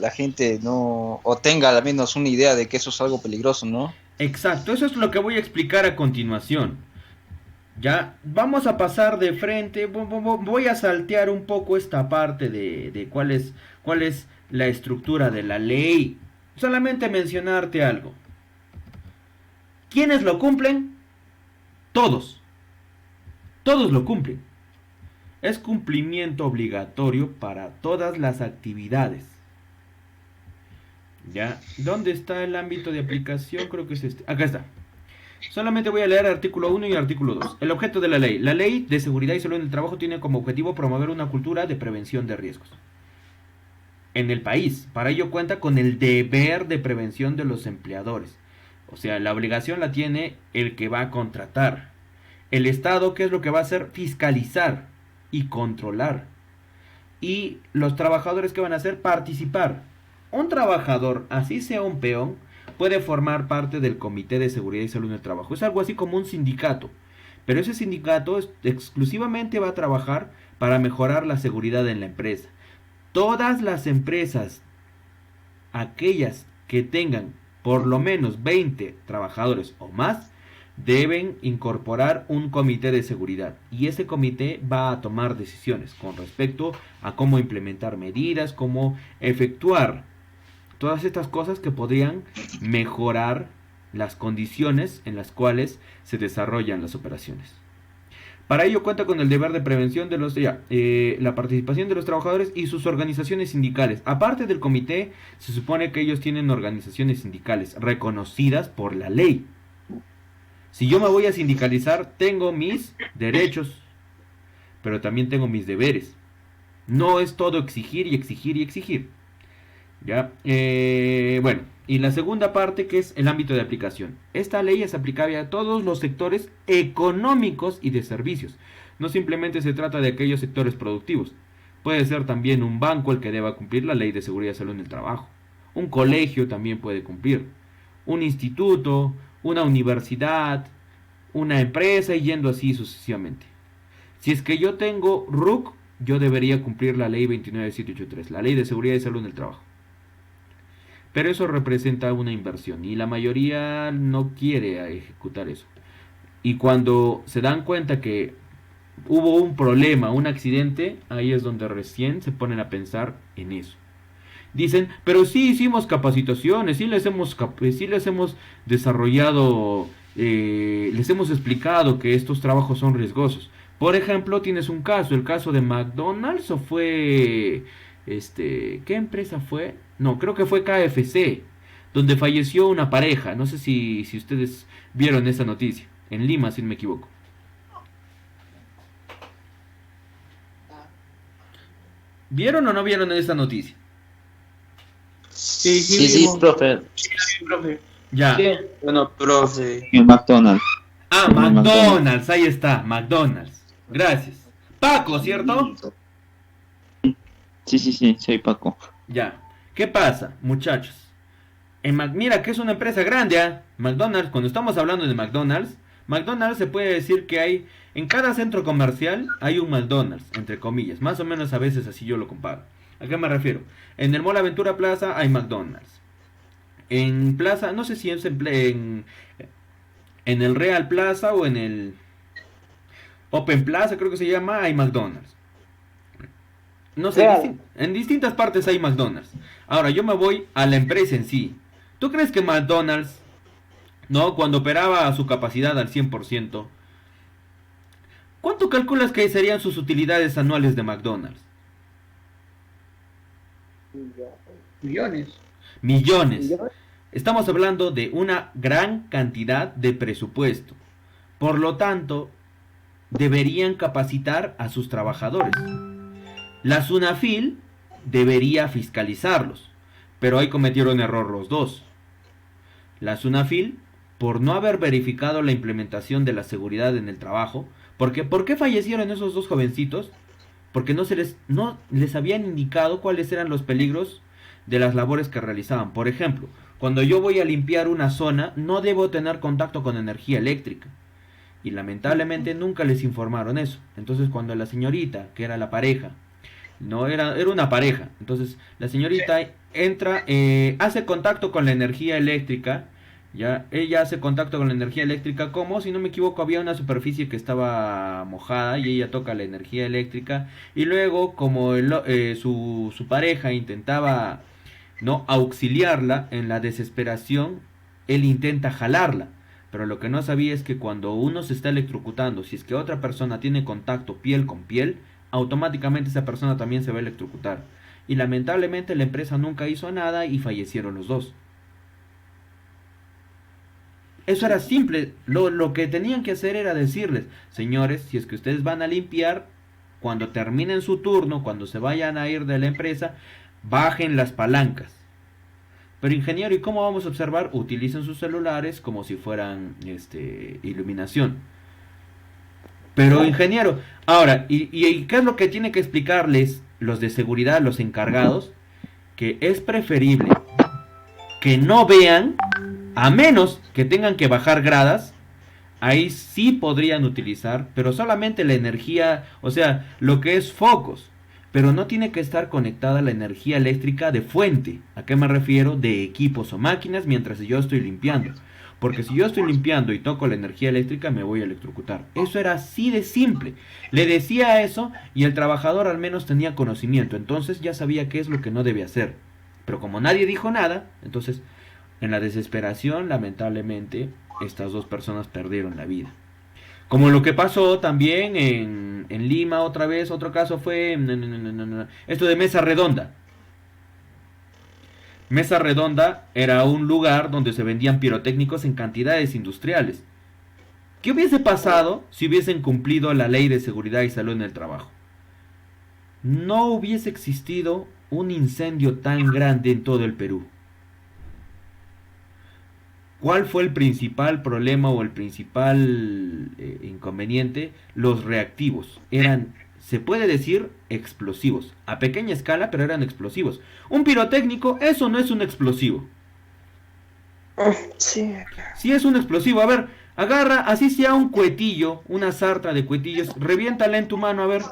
la gente no, o tenga al menos una idea de que eso es algo peligroso, ¿no? Exacto, eso es lo que voy a explicar a continuación. Ya, vamos a pasar de frente, voy a saltear un poco esta parte de cuál es la estructura de la ley. Solamente mencionarte algo. ¿Quiénes lo cumplen? Todos. Todos lo cumplen. Es cumplimiento obligatorio para todas las actividades. ¿Ya? ¿Dónde está el ámbito de aplicación? Creo que es este. Acá está. Solamente voy a leer artículo 1 y artículo 2. El objeto de la ley. La ley de seguridad y salud en el trabajo tiene como objetivo promover una cultura de prevención de riesgos en el país. Para ello cuenta con el deber de prevención de los empleadores. O sea, la obligación la tiene el que va a contratar. El Estado, ¿qué es lo que va a hacer? Fiscalizar y controlar. Y los trabajadores, ¿qué van a hacer? Participar. Un trabajador, así sea un peón, puede formar parte del Comité de Seguridad y Salud en el Trabajo. Es algo así como un sindicato. Pero ese sindicato exclusivamente va a trabajar para mejorar la seguridad en la empresa. Todas las empresas, aquellas que tengan por lo menos 20 trabajadores o más, deben incorporar un comité de seguridad y ese comité va a tomar decisiones con respecto a cómo implementar medidas, cómo efectuar todas estas cosas que podrían mejorar las condiciones en las cuales se desarrollan las operaciones. Para ello cuenta con el deber de prevención de la participación de los trabajadores y sus organizaciones sindicales. Aparte del comité, se supone que ellos tienen organizaciones sindicales reconocidas por la ley. Si yo me voy a sindicalizar, tengo mis derechos, pero también tengo mis deberes. No es todo exigir y exigir y exigir. ¿Ya? Bueno, y la segunda parte que es el ámbito de aplicación. Esta ley es aplicable a todos los sectores económicos y de servicios. No simplemente se trata de aquellos sectores productivos. Puede ser también un banco el que deba cumplir la ley de seguridad y salud en el trabajo. Un colegio también puede cumplir. Un instituto, una universidad, una empresa y yendo así sucesivamente. Si es que yo tengo RUC, yo debería cumplir la ley 29783, la ley de seguridad y salud en el trabajo. Pero eso representa una inversión y la mayoría no quiere ejecutar eso. Y cuando se dan cuenta que hubo un problema, un accidente, ahí es donde recién se ponen a pensar en eso. Dicen, pero sí hicimos capacitaciones, sí les hemos desarrollado, les hemos explicado que estos trabajos son riesgosos. Por ejemplo, tienes un caso, el caso de McDonald's o fue, ¿qué empresa fue? No, creo que fue KFC, donde falleció una pareja. No sé si ustedes vieron esa noticia, en Lima, si no me equivoco. ¿Vieron o no vieron esa noticia? Sí, sí Sí, sí, vimos. profe. Sí, profe. Ya. ¿Qué? Bueno, profe. En McDonald's. Ah, En el McDonald's. McDonald's, ahí está, McDonald's. Gracias. Paco, ¿cierto? Sí, sí, sí, soy Paco. Ya. ¿Qué pasa, muchachos? Mira que es una empresa grande, ¿eh? McDonald's, cuando estamos hablando de McDonald's, McDonald's se puede decir que hay, en cada centro comercial hay un McDonald's, entre comillas. Más o menos a veces así yo lo comparo. ¿A qué me refiero? En el Mall Aventura Plaza hay McDonald's. En Plaza, no sé si es en el Real Plaza o en el Open Plaza, creo que se llama, hay McDonald's. No sé, Real. en distintas partes hay McDonald's. Ahora, yo me voy a la empresa en sí. ¿Tú crees que McDonald's, no, cuando operaba a su capacidad al 100%, cuánto calculas que serían sus utilidades anuales de McDonald's? Millones. Millones. Millones. Estamos hablando de una gran cantidad de presupuesto. Por lo tanto, deberían capacitar a sus trabajadores. La SUNAFIL debería fiscalizarlos, pero ahí cometieron error los dos. La SUNAFIL, por no haber verificado la implementación de la seguridad en el trabajo, porque ¿por qué fallecieron esos dos jovencitos? Porque no les habían indicado cuáles eran los peligros de las labores que realizaban. Por ejemplo, cuando yo voy a limpiar una zona, no debo tener contacto con energía eléctrica. Y lamentablemente nunca les informaron eso. Entonces cuando la señorita, que era la pareja, No, era una pareja. Entonces, la señorita entra, hace contacto con la energía eléctrica. Ya, ella hace contacto con la energía eléctrica, como si no me equivoco había una superficie que estaba mojada y ella toca la energía eléctrica y luego como su pareja intentaba no auxiliarla en la desesperación, él intenta jalarla. Pero lo que no sabía es que cuando uno se está electrocutando, si es que otra persona tiene contacto piel con piel, automáticamente esa persona también se va a electrocutar. Y lamentablemente la empresa nunca hizo nada y fallecieron los dos. Eso era simple. Lo que tenían que hacer era decirles, señores, si es que ustedes van a limpiar, cuando terminen su turno, cuando se vayan a ir de la empresa, bajen las palancas. Pero ingeniero, ¿y cómo vamos a observar? Utilicen sus celulares como si fueran iluminación. Pero ingeniero, ahora, ¿y qué es lo que tiene que explicarles los de seguridad, los encargados? Que es preferible que no vean, a menos que tengan que bajar gradas, ahí sí podrían utilizar, pero solamente la energía, o sea, lo que es focos, pero no tiene que estar conectada la energía eléctrica de fuente. ¿A qué me refiero? De equipos o máquinas mientras yo estoy limpiando. Porque si yo estoy limpiando y toco la energía eléctrica me voy a electrocutar. Eso era así de simple. Le decía eso y el trabajador al menos tenía conocimiento, entonces ya sabía qué es lo que no debe hacer. Pero como nadie dijo nada, entonces en la desesperación lamentablemente estas dos personas perdieron la vida. Como lo que pasó también en Lima otra vez, otro caso fue esto de Mesa Redonda. Mesa Redonda era un lugar donde se vendían pirotécnicos en cantidades industriales. ¿Qué hubiese pasado si hubiesen cumplido la ley de seguridad y salud en el trabajo? No hubiese existido un incendio tan grande en todo el Perú. ¿Cuál fue el principal problema o el principal inconveniente? Los reactivos. Eran, se puede decir, explosivos. A pequeña escala, pero eran explosivos. Un pirotécnico, eso no es un explosivo. Sí. Sí es un explosivo. A ver, agarra, así sea un cuetillo, una sarta de cuetillos, reviéntala en tu mano, a ver.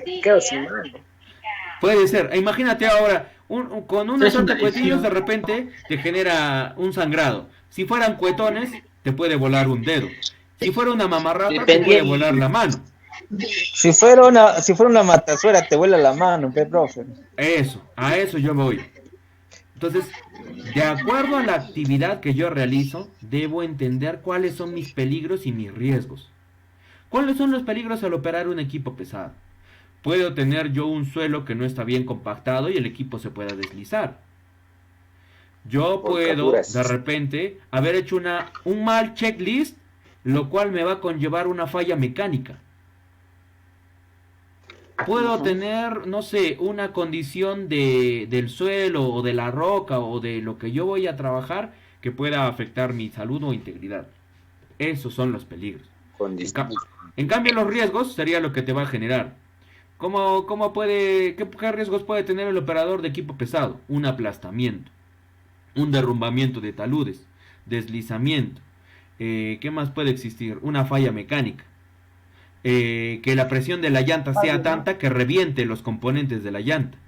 Me quedo sin mano. Puede ser. Imagínate ahora, con una Es sarta una de cuetillos lesión. de repente te genera un sangrado. Si fueran cuetones, te puede volar un dedo. Si fuera una mamarrata, te puede Dependiendo. volar la mano. Si fuera una matazuela, te vuela la mano, profe. Eso, a eso yo voy. Entonces, de acuerdo a la actividad que yo realizo, debo entender cuáles son mis peligros y mis riesgos. ¿Cuáles son los peligros al operar un equipo pesado? Puedo tener yo un suelo que no está bien compactado y el equipo se pueda deslizar. Yo puedo, de repente, haber hecho un mal checklist, lo cual me va a conllevar una falla mecánica. Puedo tener, no sé, una condición del suelo o de la roca o de lo que yo voy a trabajar que pueda afectar mi salud o integridad. Esos son los peligros. En cambio, los riesgos sería lo que te va a generar. ¿Qué riesgos puede tener el operador de equipo pesado? Un aplastamiento, un derrumbamiento de taludes, deslizamiento. ¿Qué más puede existir? Una falla mecánica. Que la presión de la llanta sea tanta que reviente los componentes de la llanta.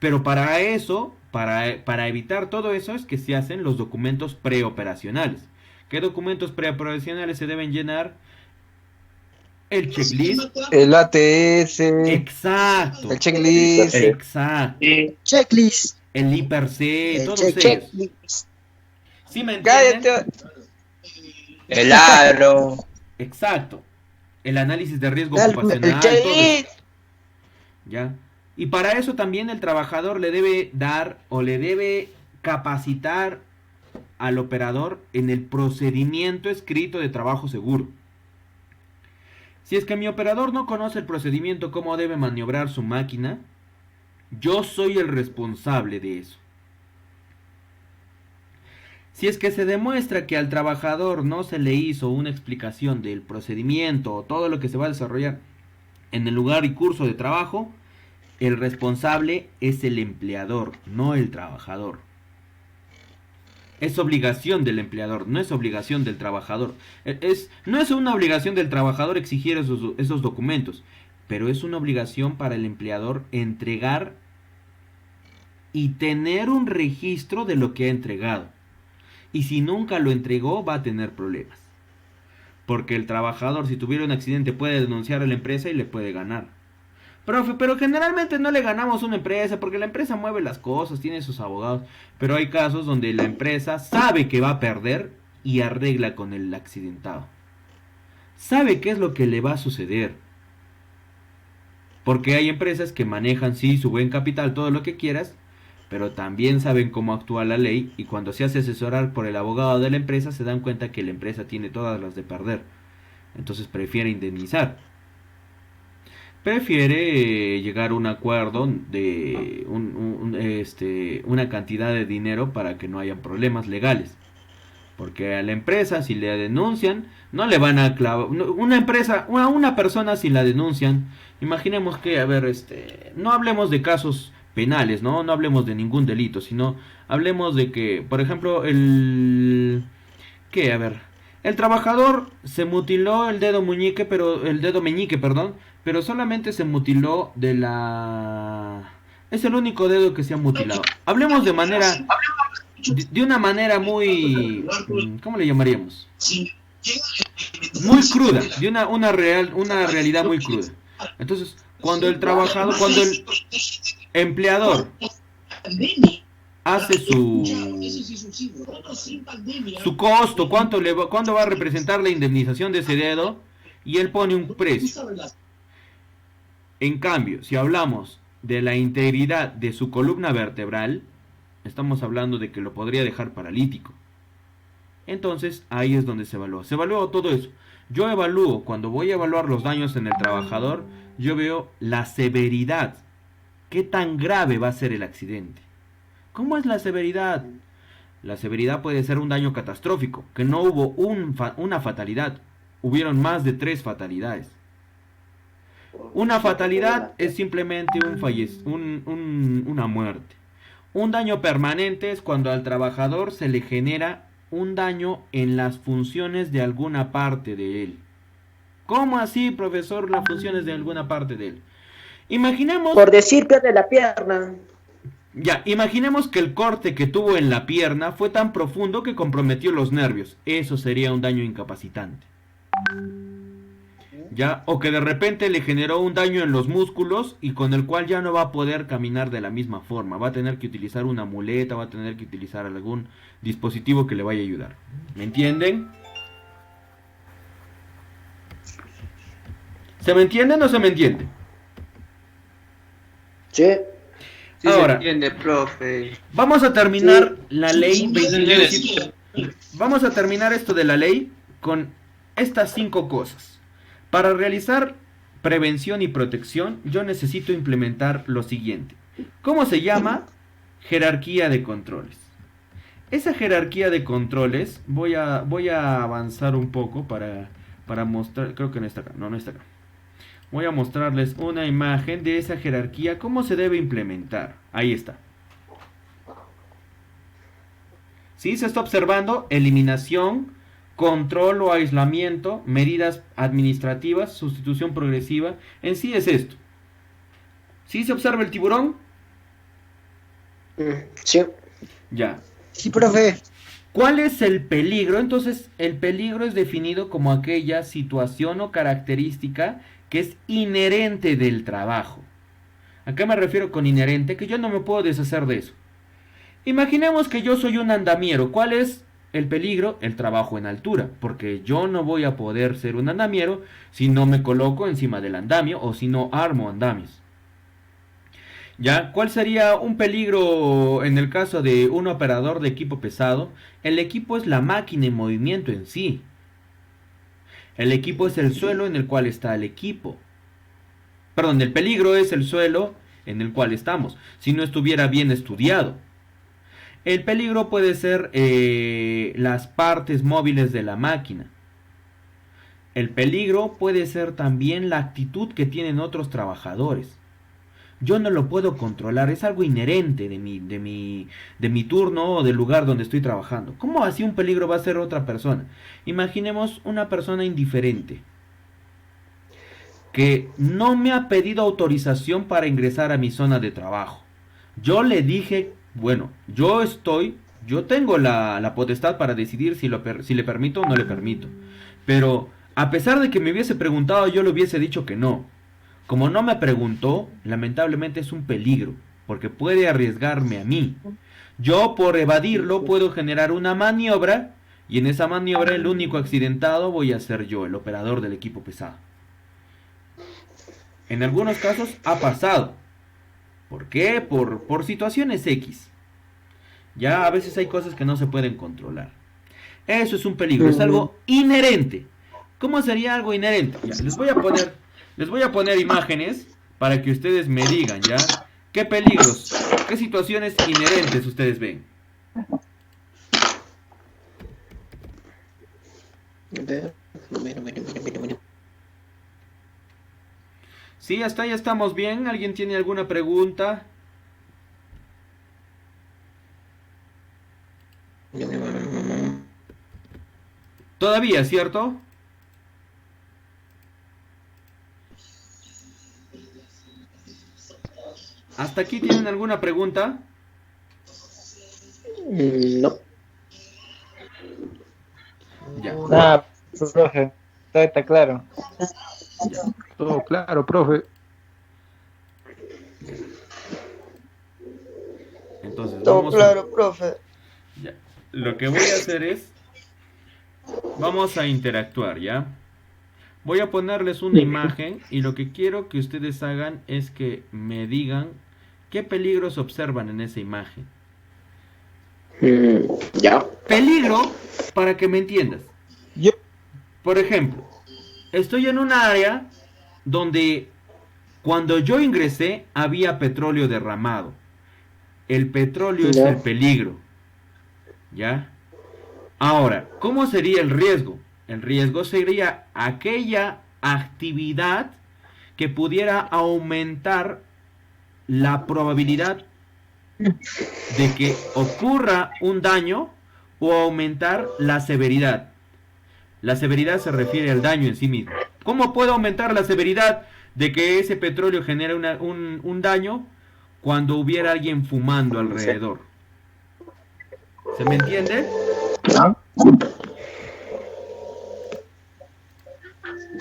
Pero para eso, para evitar todo eso, es que se hacen los documentos preoperacionales. ¿Qué documentos preoperacionales se deben llenar? El checklist. El ATS. Exacto. El checklist. Exacto. Checklist. El IPRC, todos ellos. Checklist. ¿Sí me entienden? Cállate. El aro. Exacto. El análisis de riesgo El ocupacional. Todo eso. checklist. ¿Ya? Y para eso también el trabajador le debe dar o le debe capacitar al operador en el procedimiento escrito de trabajo seguro. Si es que mi operador no conoce el procedimiento, cómo debe maniobrar su máquina, yo soy el responsable de eso. Si es que se demuestra que al trabajador no se le hizo una explicación del procedimiento o todo lo que se va a desarrollar en el lugar y curso de trabajo, el responsable es el empleador, no el trabajador. Es obligación del empleador, no es obligación del trabajador. No es una obligación del trabajador exigir esos documentos, pero es una obligación para el empleador entregar y tener un registro de lo que ha entregado. Y si nunca lo entregó, va a tener problemas. Porque el trabajador, si tuviera un accidente, puede denunciar a la empresa y le puede ganar. Profe, pero generalmente no le ganamos a una empresa porque la empresa mueve las cosas, tiene sus abogados. Pero hay casos donde la empresa sabe que va a perder y arregla con el accidentado. Sabe qué es lo que le va a suceder. Porque hay empresas que manejan, sí, su buen capital, todo lo que quieras, pero también saben cómo actúa la ley y cuando se hace asesorar por el abogado de la empresa se dan cuenta que la empresa tiene todas las de perder. Entonces prefiere indemnizar. Prefiere llegar a un acuerdo de una cantidad de dinero para que no haya problemas legales. Porque a la empresa, si le denuncian, no le van a clavar. Una persona, si la denuncian, imaginemos que, a ver, no hablemos de casos penales, ¿no? No hablemos de ningún delito, sino hablemos de que, por ejemplo, el trabajador se mutiló el dedo meñique, perdón, pero solamente se mutiló es el único dedo que se ha mutilado. Hablemos de una manera muy, ¿cómo le llamaríamos? Muy cruda, de una realidad muy cruda. Entonces, cuando el empleador hace su costo, cuánto va a representar la indemnización de ese dedo, y él pone un precio. En cambio, si hablamos de la integridad de su columna vertebral, estamos hablando de que lo podría dejar paralítico. Entonces, ahí es donde se evalúa. Se evalúa todo eso. Yo evalúo, cuando voy a evaluar los daños en el trabajador, yo veo la severidad. ¿Qué tan grave va a ser el accidente? ¿Cómo es la severidad? La severidad puede ser un daño catastrófico, que no hubo una fatalidad. Hubieron más de 3 fatalidades. Una fatalidad es simplemente una muerte. Un daño permanente es cuando al trabajador se le genera un daño en las funciones de alguna parte de él. ¿Cómo así, profesor, las funciones de alguna parte de él? Imaginemos... Por decir, pierde la pierna. Ya, imaginemos que el corte que tuvo en la pierna fue tan profundo que comprometió los nervios. Eso sería un daño incapacitante. Ya, o que de repente le generó un daño en los músculos y con el cual ya no va a poder caminar de la misma forma. Va a tener que utilizar una muleta, va a tener que utilizar algún dispositivo que le vaya a ayudar. ¿Me entienden? ¿Se me entiende o no se me entiende? Sí. Sí, ahora, se entiende, profe. Vamos a terminar la ley 22. Vamos a terminar esto de la ley con estas 5 cosas. Para realizar prevención y protección, yo necesito implementar lo siguiente. ¿Cómo se llama? Jerarquía de controles. Esa jerarquía de controles, voy a avanzar un poco para mostrar, creo que no está acá, no está acá. Voy a mostrarles una imagen de esa jerarquía, cómo se debe implementar. Ahí está. ¿Sí? Se está observando eliminación, control o aislamiento, medidas administrativas, sustitución progresiva. En sí es esto. ¿Sí se observa el tiburón? Sí. Ya. Sí, profe. ¿Cuál es el peligro? Entonces, el peligro es definido como aquella situación o característica que es inherente del trabajo. ¿A qué me refiero con inherente? Que yo no me puedo deshacer de eso. Imaginemos que yo soy un andamiero. ¿Cuál es el peligro? El trabajo en altura. Porque yo no voy a poder ser un andamiero si no me coloco encima del andamio o si no armo andamios. ¿Ya? ¿Cuál sería un peligro en el caso de un operador de equipo pesado? El equipo es la máquina en movimiento en sí. El equipo es el suelo en el cual está el equipo. Perdón, el peligro es el suelo en el cual estamos, si no estuviera bien estudiado. El peligro puede ser las partes móviles de la máquina. El peligro puede ser también la actitud que tienen otros trabajadores. yo no lo puedo controlar, es algo inherente de mi turno o del lugar donde estoy trabajando. ¿Cómo así un peligro va a ser otra persona? Imaginemos una persona indiferente que no me ha pedido autorización para ingresar a mi zona de trabajo. Yo le dije, bueno, yo tengo la potestad para decidir si le permito o no le permito. Pero a pesar de que me hubiese preguntado, yo le hubiese dicho que no. Como no me preguntó, lamentablemente es un peligro, porque puede arriesgarme a mí. Yo por evadirlo puedo generar una maniobra, y en esa maniobra el único accidentado voy a ser yo, el operador del equipo pesado. En algunos casos ha pasado. ¿Por qué? Por situaciones X. Ya a veces hay cosas que no se pueden controlar. Eso es un peligro, es algo inherente. ¿Cómo sería algo inherente? Ya, les voy a poner imágenes para que ustedes me digan, ¿ya? ¿Qué peligros, qué situaciones inherentes ustedes ven? Sí, hasta ahí estamos bien. ¿Alguien tiene alguna pregunta? Todavía, ¿cierto? ¿Hasta aquí tienen alguna pregunta? No. Ya. Ah, profe, todo está claro. Todo claro, profe. Entonces, Todo vamos claro, profe. Ya. Lo que voy a hacer es, vamos a interactuar, ¿ya? Voy a ponerles una imagen y lo que quiero que ustedes hagan es que me digan qué peligros observan en esa imagen. Ya. Peligro, para que me entiendas. Yo. Por ejemplo, estoy en un área donde cuando yo ingresé había petróleo derramado. El petróleo es Ya. el peligro. ¿Ya? Ahora, ¿cómo sería el riesgo? El riesgo sería aquella actividad que pudiera aumentar la probabilidad de que ocurra un daño o aumentar la severidad. La severidad se refiere al daño en sí mismo. ¿Cómo puedo aumentar la severidad de que ese petróleo genere un daño cuando hubiera alguien fumando alrededor? ¿Se me entiende?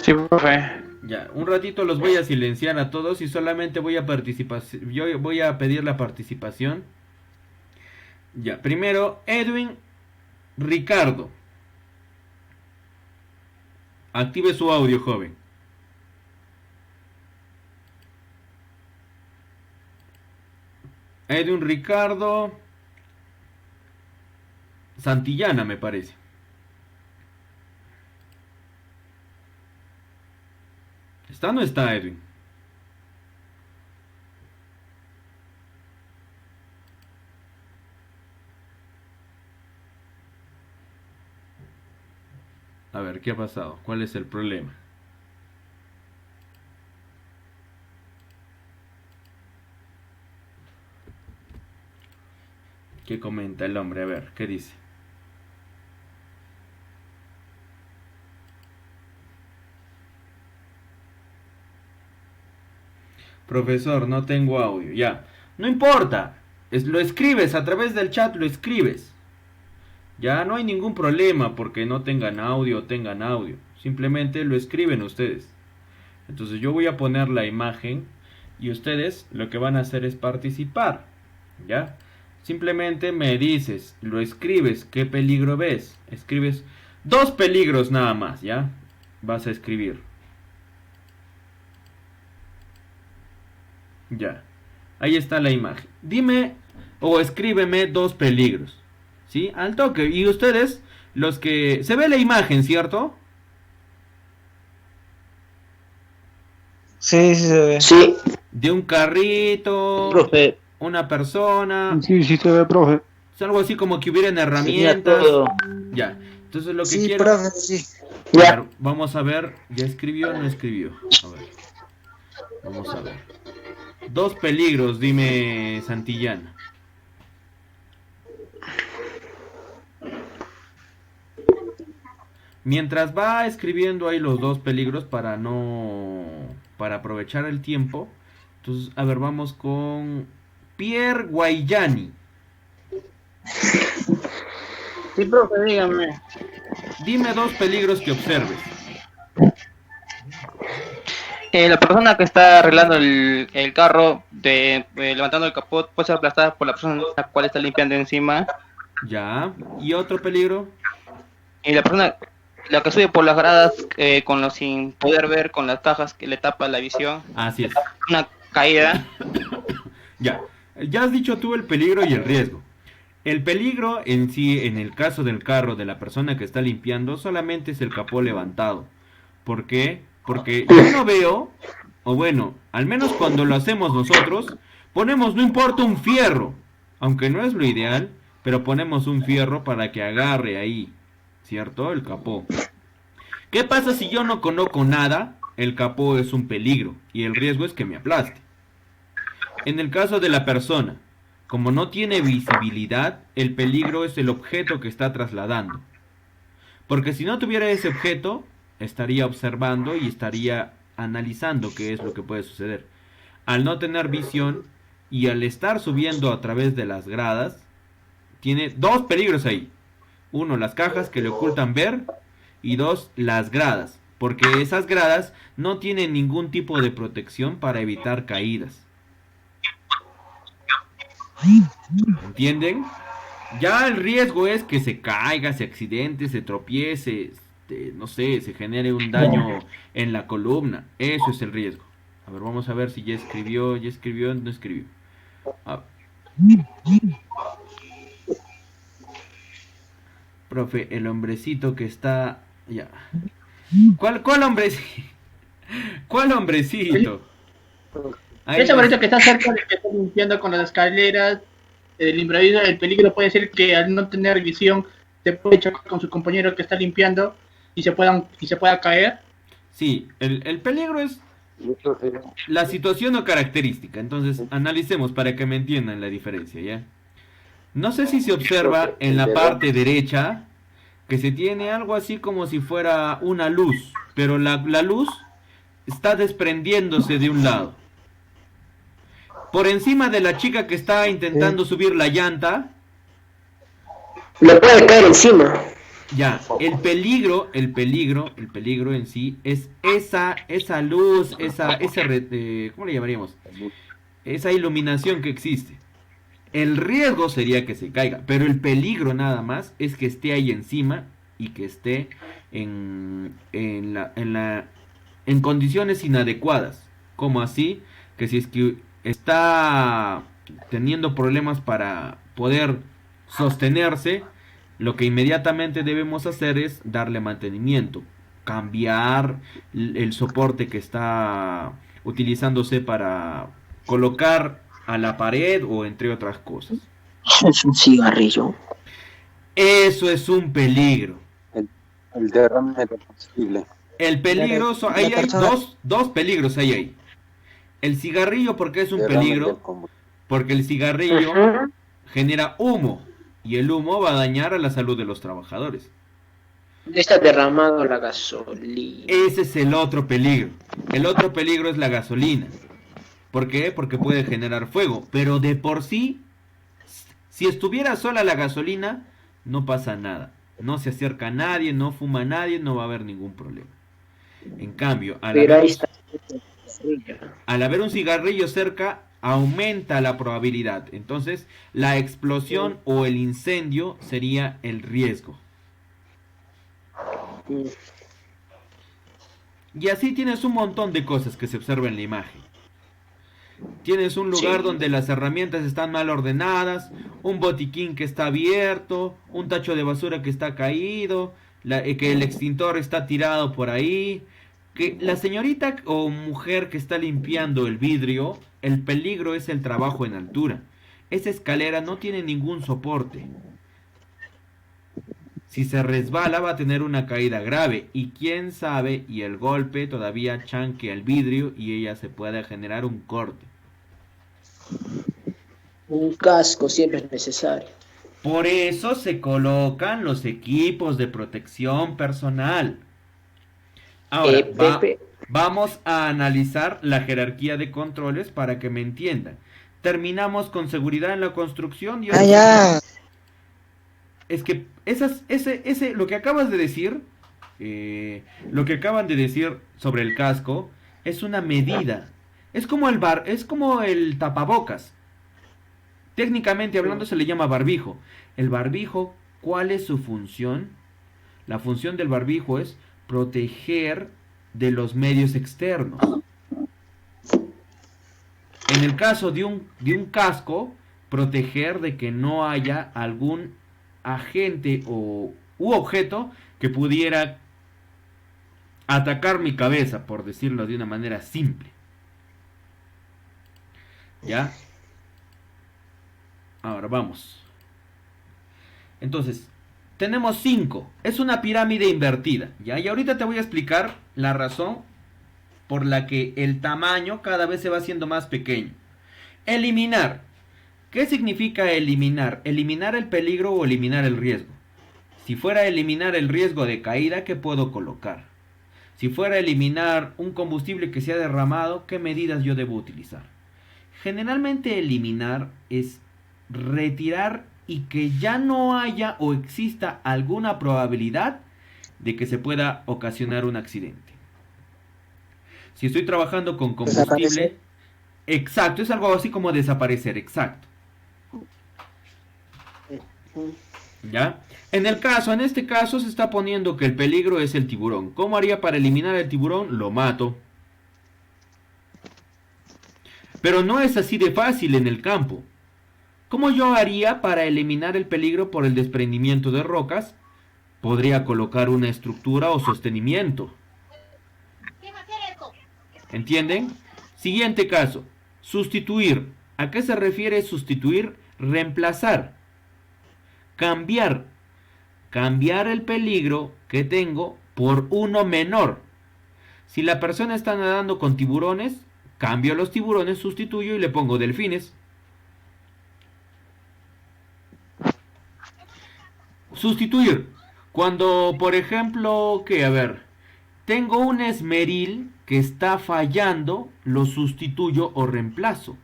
Sí, profe. Ya, un ratito los voy a silenciar a todos y solamente yo voy a pedir la participación. Ya, primero Edwin Ricardo. Active su audio, joven. Edwin Ricardo Santillana, me parece. ¿Está o no está, Edwin? A ver, ¿qué ha pasado? ¿Cuál es el problema? ¿Qué comenta el hombre? A ver, ¿qué dice? Profesor, no tengo audio. Ya. No importa. Lo escribes a través del chat, lo escribes. Ya no hay ningún problema porque no tengan audio o tengan audio. Simplemente lo escriben ustedes. Entonces yo voy a poner la imagen y ustedes lo que van a hacer es participar. ¿Ya? Simplemente me dices, lo escribes, ¿qué peligro ves? Escribes 2 peligros nada más, ¿ya? Vas a escribir. Ya. Ahí está la imagen. Dime o escríbeme 2 peligros. ¿Sí? Al toque. Y ustedes, los que... Se ve la imagen, ¿cierto? Sí, sí se ve. Sí. De un carrito, Profe. una persona. Sí, sí se ve, profe. Es algo así como que hubieran Tenía herramientas. todo. Ya. Entonces lo que Sí, quiero... profe, sí. A Ya. ver, vamos a ver, ¿ya escribió o no escribió? A ver. Vamos a ver. Dos peligros, dime Santillana. Mientras va escribiendo ahí los dos peligros para aprovechar el tiempo. Entonces, a ver, vamos con Pierre Guayani. Sí, profe, dígame. Dime dos peligros que observes. La persona que está arreglando el carro, levantando el capot, puede ser aplastada por la persona la cual está limpiando encima. Ya. ¿Y otro peligro? Y la persona, la que sube por las gradas sin poder ver, con las cajas que le tapa la visión. Así es. Una caída. Ya. Ya has dicho tú el peligro y el riesgo. El peligro en sí, en el caso del carro de la persona que está limpiando, solamente es el capó levantado. ¿Por qué? Porque yo no veo, o bueno, al menos cuando lo hacemos nosotros, ponemos, no importa, un fierro. Aunque no es lo ideal, pero ponemos un fierro para que agarre ahí, ¿cierto? El capó. ¿Qué pasa si yo no conozco nada? El capó es un peligro y el riesgo es que me aplaste. En el caso de la persona, como no tiene visibilidad, el peligro es el objeto que está trasladando. Porque si no tuviera ese objeto, estaría observando y estaría analizando qué es lo que puede suceder. Al no tener visión y al estar subiendo a través de las gradas, tiene dos peligros ahí. Uno, las cajas que le ocultan ver, y dos, las gradas. Porque esas gradas no tienen ningún tipo de protección para evitar caídas. ¿Entienden? Ya el riesgo es que se caiga, se accidente, se tropiece, no sé, se genere un daño en la columna. Eso es el riesgo. A ver, vamos a ver si ya escribió, no escribió. Profe, el hombrecito que está... Ya. ¿Cuál hombrecito? ¿Cuál hombrecito? Ese hombrecito que está cerca de que está limpiando con las escaleras, el imprevisto, el peligro puede ser que al no tener visión se puede chocar con su compañero que está limpiando y se pueda caer. Sí, el peligro es la situación o característica. Entonces, analicemos para que me entiendan la diferencia, ¿ya? No sé si se observa en la parte derecha que se tiene algo así como si fuera una luz, pero la luz está desprendiéndose de un lado. Por encima de la chica que está intentando subir la llanta, Le puede caer encima. ya, el peligro en sí es esa luz, ¿cómo le llamaríamos? Esa iluminación que existe. El riesgo sería que se caiga, pero el peligro nada más es que esté ahí encima y que esté en condiciones inadecuadas. Como así, que si es que está teniendo problemas para poder sostenerse, lo que inmediatamente debemos hacer es darle mantenimiento, cambiar el soporte que está utilizándose para colocar a la pared o entre otras cosas. Es un cigarrillo. Eso es un peligro. El derrame reversible. El peligro, hay dos peligros ahí. El cigarrillo, porque es un peligro, porque el cigarrillo genera humo y el humo va a dañar a la salud de los trabajadores. Está derramado la gasolina. Ese es el otro peligro. El otro peligro es la gasolina. ¿Por qué? Porque puede generar fuego. Pero de por sí, si estuviera sola la gasolina, no pasa nada. No se acerca a nadie, no fuma a nadie, no va a haber ningún problema. En cambio, al haber un cigarrillo cerca, aumenta la probabilidad. Entonces, la explosión o el incendio sería el riesgo. Y así tienes un montón de cosas que se observan en la imagen. Tienes un lugar donde las herramientas están mal ordenadas, un botiquín que está abierto, un tacho de basura que está caído, que el extintor está tirado por ahí, que la señorita o mujer que está limpiando el vidrio, el peligro es el trabajo en altura. Esa escalera no tiene ningún soporte. Si se resbala va a tener una caída grave y quién sabe, y el golpe todavía chanque al vidrio y ella se puede generar un corte. Un casco siempre es necesario. Por eso se colocan los equipos de protección personal. Ahora, Pepe, vamos a analizar la jerarquía de controles para que me entiendan. Terminamos con seguridad en la construcción y ya. es que lo que acabas de decir, lo que acaban de decir sobre el casco es una medida. Es como el tapabocas. Técnicamente hablando se le llama barbijo. El barbijo, ¿cuál es su función? La función del barbijo es proteger de los medios externos. En el caso de un casco, proteger de que no haya algún agente u objeto que pudiera atacar mi cabeza, por decirlo de una manera simple. ¿Ya? Ahora vamos. Entonces, tenemos 5. Es una pirámide invertida. ¿Ya? Y ahorita te voy a explicar la razón por la que el tamaño cada vez se va haciendo más pequeño. Eliminar. ¿Qué significa eliminar? Eliminar el peligro o eliminar el riesgo. Si fuera a eliminar el riesgo de caída, ¿qué puedo colocar? Si fuera a eliminar un combustible que se ha derramado, ¿qué medidas yo debo utilizar? Generalmente eliminar es retirar y que ya no haya o exista alguna probabilidad de que se pueda ocasionar un accidente. Si estoy trabajando con combustible, ¿Desaparecer? exacto, es algo así como desaparecer, exacto. ¿Ya? En este caso se está poniendo que el peligro es el tiburón. ¿Cómo haría para eliminar el tiburón? Lo mato. Pero no es así de fácil en el campo. ¿Cómo yo haría para eliminar el peligro por el desprendimiento de rocas? Podría colocar una estructura o sostenimiento. ¿Entienden? Siguiente caso. Sustituir. ¿A qué se refiere sustituir? Reemplazar. Cambiar. Cambiar el peligro que tengo por uno menor. Si la persona está nadando con tiburones, cambio los tiburones, sustituyo y le pongo delfines. Sustituir. Cuando, por ejemplo, tengo un esmeril que está fallando, lo sustituyo o reemplazo.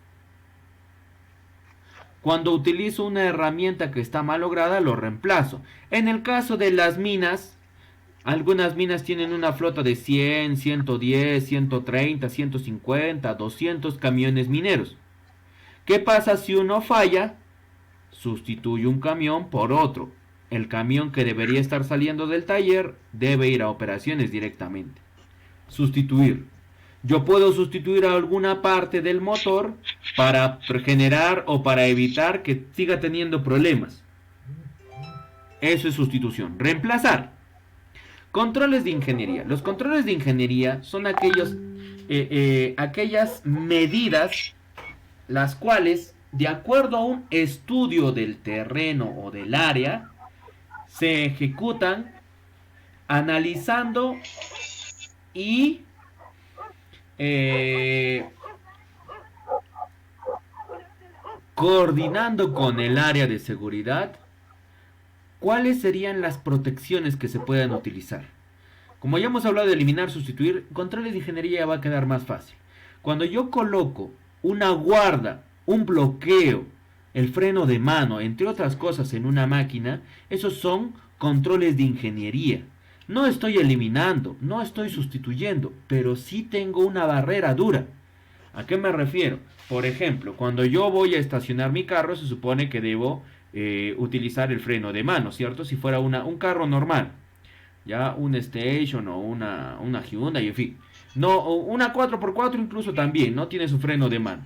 Cuando utilizo una herramienta que está malograda, lo reemplazo. En el caso de las minas, algunas minas tienen una flota de 100, 110, 130, 150, 200 camiones mineros. ¿Qué pasa si uno falla? Sustituyo un camión por otro. El camión que debería estar saliendo del taller debe ir a operaciones directamente. Sustituir. Yo puedo sustituir alguna parte del motor para generar o para evitar que siga teniendo problemas. Eso es sustitución. Reemplazar. Controles de ingeniería. Los controles de ingeniería son aquellas medidas las cuales, de acuerdo a un estudio del terreno o del área, se ejecutan analizando y coordinando con el área de seguridad cuáles serían las protecciones que se puedan utilizar. Como ya hemos hablado de eliminar, sustituir, controles de ingeniería ya va a quedar más fácil. Cuando yo coloco una guarda, un bloqueo, el freno de mano, entre otras cosas en una máquina, esos son controles de ingeniería. No estoy eliminando, no estoy sustituyendo, pero sí tengo una barrera dura. ¿A qué me refiero? Por ejemplo, cuando yo voy a estacionar mi carro, se supone que debo utilizar el freno de mano, ¿cierto? Si fuera un carro normal, ya un Station o una Hyundai, en fin. No, o una 4x4 incluso también, no tiene su freno de mano.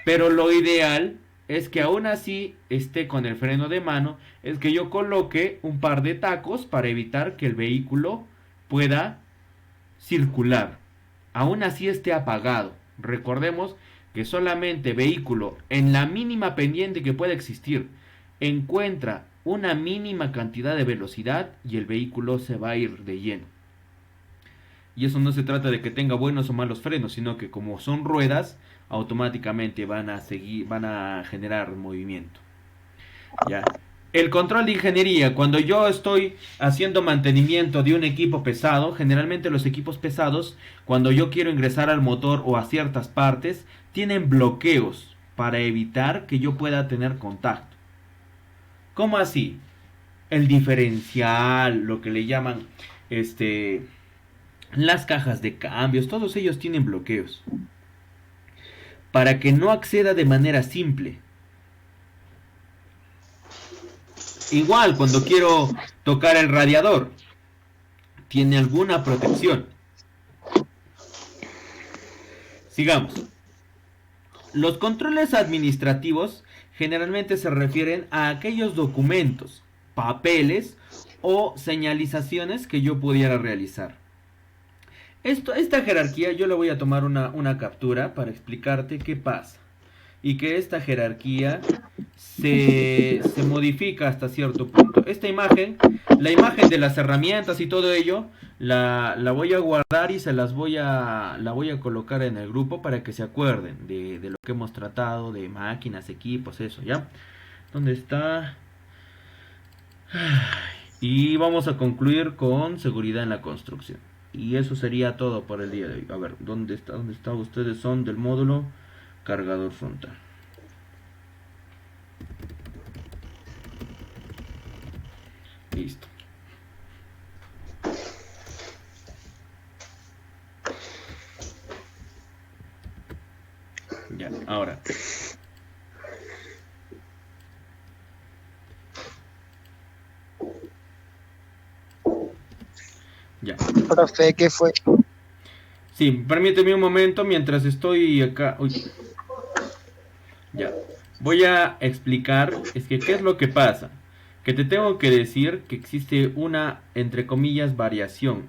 Pero lo ideal es que aún así esté con el freno de mano, es que yo coloque un par de tacos para evitar que el vehículo pueda circular. Aún así esté apagado. Recordemos que solamente vehículo en la mínima pendiente que pueda existir encuentra una mínima cantidad de velocidad y el vehículo se va a ir de lleno. Y eso no se trata de que tenga buenos o malos frenos, sino que como son ruedas, automáticamente van a generar movimiento. Ya. El control de ingeniería, cuando yo estoy haciendo mantenimiento de un equipo pesado, generalmente los equipos pesados, cuando yo quiero ingresar al motor o a ciertas partes, tienen bloqueos para evitar que yo pueda tener contacto. ¿Cómo así? El diferencial, lo que le llaman las cajas de cambios, todos ellos tienen bloqueos para que no acceda de manera simple. Igual cuando quiero tocar el radiador, tiene alguna protección. Sigamos. Los controles administrativos generalmente se refieren a aquellos documentos, papeles o señalizaciones que yo pudiera realizar. Esta jerarquía yo le voy a tomar una captura para explicarte qué pasa. Y que esta jerarquía se modifica hasta cierto punto. Esta imagen, la imagen de las herramientas y todo ello, la voy a guardar y la voy a colocar en el grupo para que se acuerden de lo que hemos tratado, de máquinas, equipos, eso, ¿ya? ¿Dónde está? Y vamos a concluir con seguridad en la construcción. Y eso sería todo por el día de hoy. A ver, ¿dónde está? Ustedes son del módulo cargador frontal. Listo. Ya, ahora. Ya. Profe, ¿qué fue? Sí, permíteme un momento mientras estoy acá. Uy. Ya. Voy a explicar qué es lo que pasa. Que te tengo que decir que existe una, entre comillas, variación.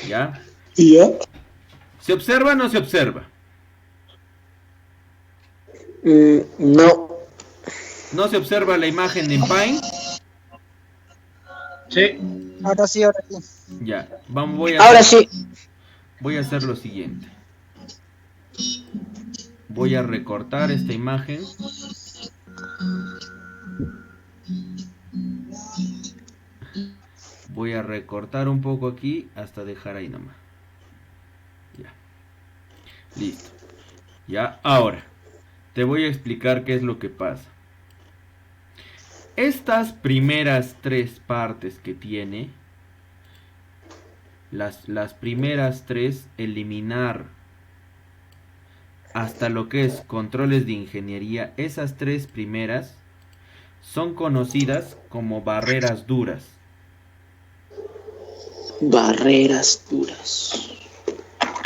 ¿Ya? ¿Ya? ¿Se observa o no se observa? No. ¿No se observa la imagen en Paint? Sí. Ahora sí, ahora sí. Ya. Ahora sí. Voy a hacer lo siguiente. Voy a recortar esta imagen. Voy a recortar un poco aquí hasta dejar ahí nomás. Ya. Listo. Ya, ahora te voy a explicar qué es lo que pasa. Estas primeras tres partes que tiene, las primeras tres, eliminar hasta lo que es controles de ingeniería, esas tres primeras son conocidas como barreras duras. Barreras duras.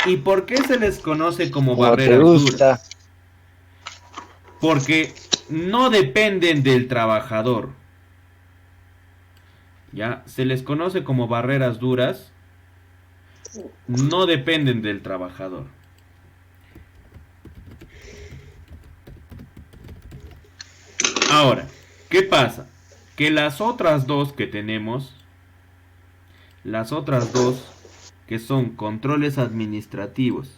¿Y por qué se les conoce como barreras duras? Porque no dependen del trabajador. Ya, se les conoce como barreras duras. No dependen del trabajador. Ahora, ¿qué pasa? Que las otras dos que tenemos, las otras dos que son controles administrativos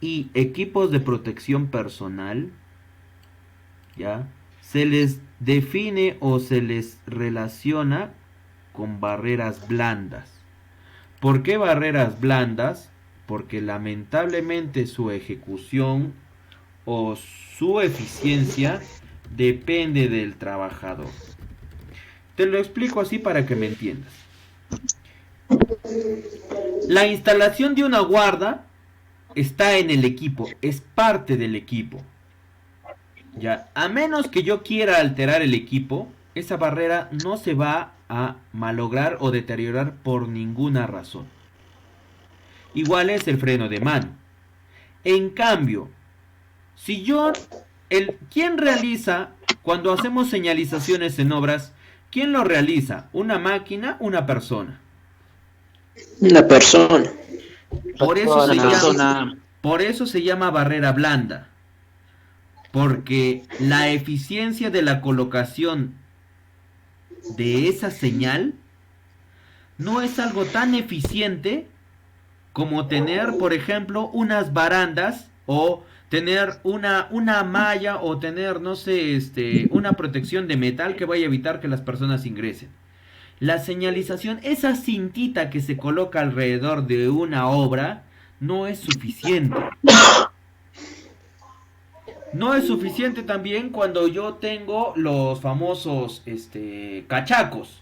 y equipos de protección personal, ¿ya? Se les define o se les relaciona con barreras blandas. ¿Por qué barreras blandas? Porque lamentablemente su ejecución o su eficiencia depende del trabajador. Te lo explico así para que me entiendas. La instalación de una guarda está en el equipo, es parte del equipo. Ya, a menos que yo quiera alterar el equipo, esa barrera no se va a malograr o deteriorar por ninguna razón. Igual es el freno de mano. En cambio, si yo, ¿quién realiza cuando hacemos señalizaciones en obras? ¿Quién lo realiza? ¿Una máquina? ¿Una persona? Una persona. Por eso se llama barrera blanda. Porque la eficiencia de la colocación de esa señal no es algo tan eficiente como tener, por ejemplo, unas barandas o tener una malla o tener, no sé, una protección de metal que vaya a evitar que las personas ingresen. La señalización, esa cintita que se coloca alrededor de una obra, no es suficiente. No es suficiente también cuando yo tengo los famosos cachacos.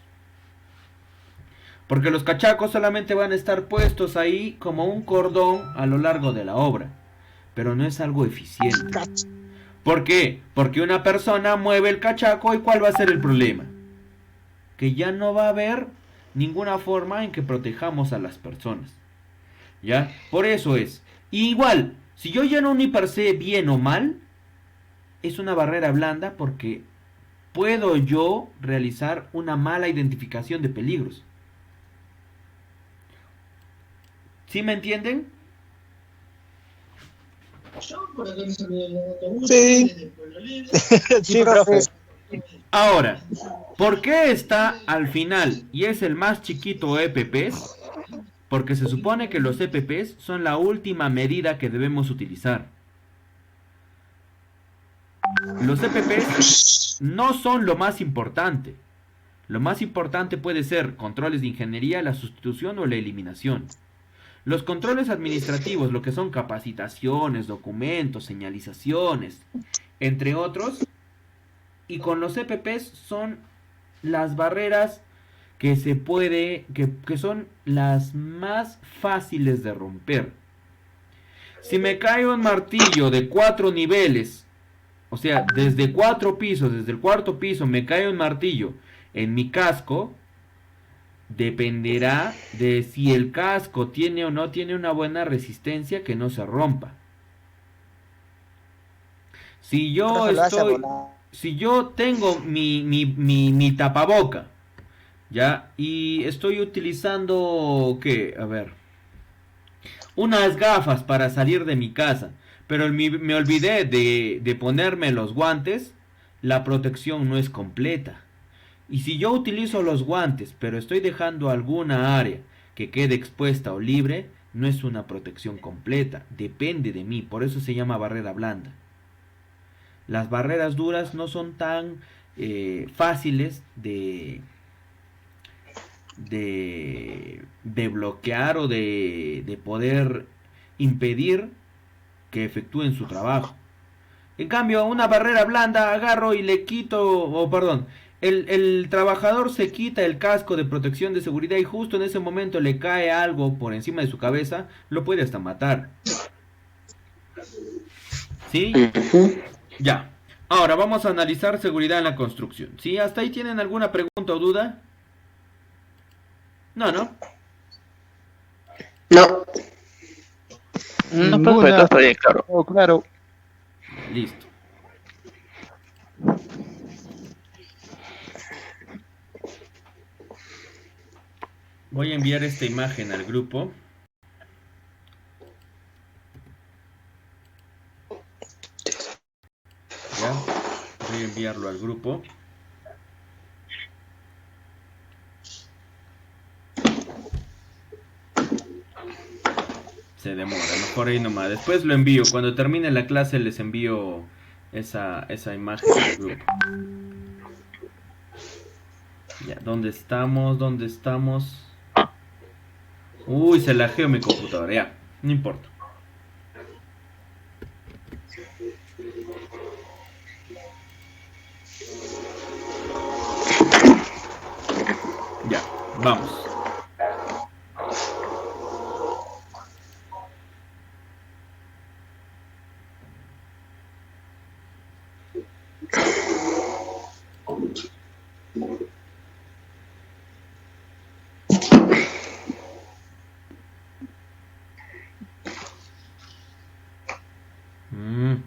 Porque los cachacos solamente van a estar puestos ahí como un cordón a lo largo de la obra. Pero no es algo eficiente. ¿Por qué? Porque una persona mueve el cachaco y ¿cuál va a ser el problema? Que ya no va a haber ninguna forma en que protejamos a las personas. ¿Ya? Por eso es. Y igual, si yo lleno un hiper C bien o mal, es una barrera blanda porque puedo yo realizar una mala identificación de peligros. ¿Sí me entienden? Sí. Sí, profe. Ahora, ¿por qué está al final y es el más chiquito EPPs? Porque se supone que los EPPs son la última medida que debemos utilizar. Los EPPs no son lo más importante. Lo más importante puede ser controles de ingeniería, la sustitución o la eliminación. Los controles administrativos, lo que son capacitaciones, documentos, señalizaciones, entre otros. Y con los EPPs son las barreras que se puede, que son las más fáciles de romper. Si me cae un martillo de 4 niveles, o sea, desde 4 pisos, desde el cuarto piso me cae un martillo en mi casco, dependerá de si el casco tiene o no tiene una buena resistencia que no se rompa. Si yo tengo mi tapaboca, ¿ya? Y estoy utilizando, ¿qué? A ver, unas gafas para salir de mi casa, pero me olvidé de ponerme los guantes, la protección no es completa. Y si yo utilizo los guantes, pero estoy dejando alguna área que quede expuesta o libre, no es una protección completa, depende de mí, por eso se llama barrera blanda. Las barreras duras no son tan fáciles de bloquear o de poder impedir que efectúen su trabajo. En cambio, una barrera blanda agarro y le quito, el trabajador se quita el casco de protección de seguridad y justo en ese momento le cae algo por encima de su cabeza, lo puede hasta matar. ¿Sí? Ya. Ahora vamos a analizar seguridad en la construcción. ¿Sí? ¿Hasta ahí tienen alguna pregunta o duda? No. No, profe, todo está bien, claro. Oh, claro. Listo. Voy a enviar esta imagen al grupo. Ya, voy a enviarlo al grupo. Se demora, mejor ahí nomás. Después lo envío. Cuando termine la clase les envío esa imagen al grupo. Ya, ¿dónde estamos? Uy, se lajeó mi computadora. Ya, no importa. Ya, vamos.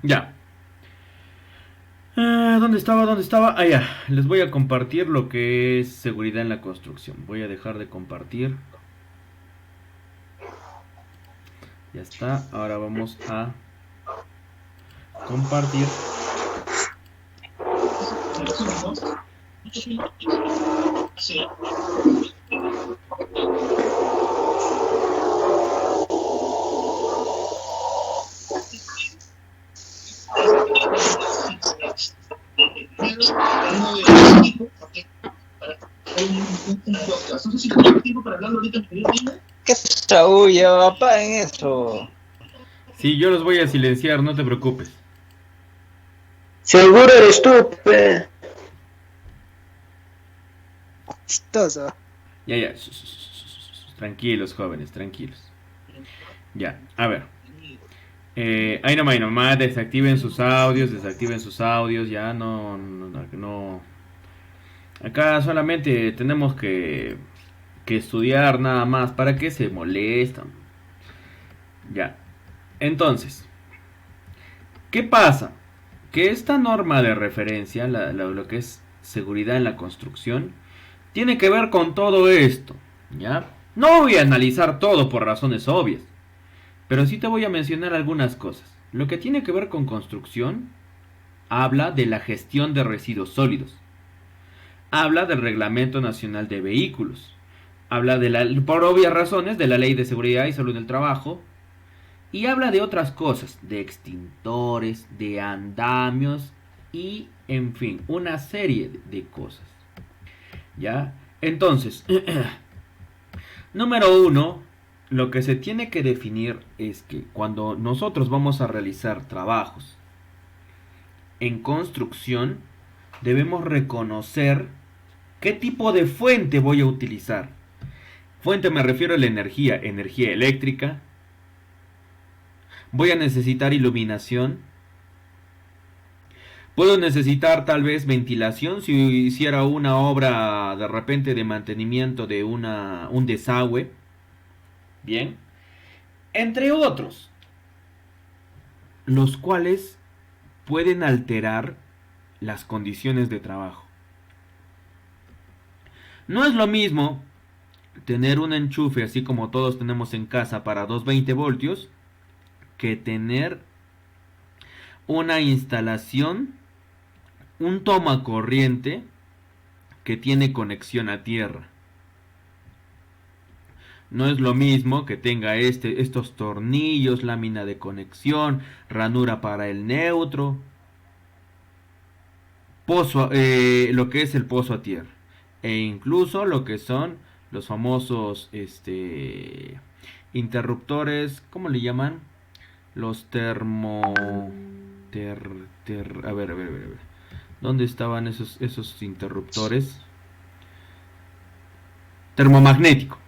Ya. ¿Dónde estaba? Ah, ya. Les voy a compartir lo que es seguridad en la construcción. Voy a dejar de compartir. Ya está. Ahora vamos a compartir. uno de los equipos, para hacer un podcast. No sé si tengo tiempo para hablarlo ahorita, mi querido Dime. ¿Qué chabulla, papá, en eso? Sí, yo los voy a silenciar, no te preocupes. Seguro eres tú, pe. Chistoso. Ya, ya. Tranquilos, jóvenes, tranquilos. Ya, a ver. Ahí nomás, desactiven sus audios, ya no. Acá solamente tenemos que estudiar nada más. ¿Para qué se molestan? Ya. Entonces, ¿qué pasa? Que esta norma de referencia, lo que es seguridad en la construcción, tiene que ver con todo esto, ¿ya? No voy a analizar todo por razones obvias, pero sí te voy a mencionar algunas cosas. Lo que tiene que ver con construcción habla de la gestión de residuos sólidos, habla del Reglamento Nacional de Vehículos, habla por obvias razones de la Ley de Seguridad y Salud en el Trabajo, y habla de otras cosas, de extintores, de andamios y, en fin, una serie de cosas. ¿Ya? Entonces, número 1, lo que se tiene que definir es que cuando nosotros vamos a realizar trabajos en construcción, debemos reconocer qué tipo de fuente voy a utilizar. Fuente me refiero a la energía eléctrica. Voy a necesitar iluminación. Puedo necesitar tal vez ventilación si hiciera una obra de repente de mantenimiento de un desagüe. Bien. Entre otros, los cuales pueden alterar las condiciones de trabajo. No es lo mismo tener un enchufe así como todos tenemos en casa para 220 voltios que tener una instalación, un toma corriente que tiene conexión a tierra. No es lo mismo que tenga estos tornillos, lámina de conexión, ranura para el neutro, pozo, lo que es el pozo a tierra, e incluso lo que son los famosos interruptores, ¿cómo le llaman? Los a ver. ¿Dónde estaban esos interruptores? Termomagnético.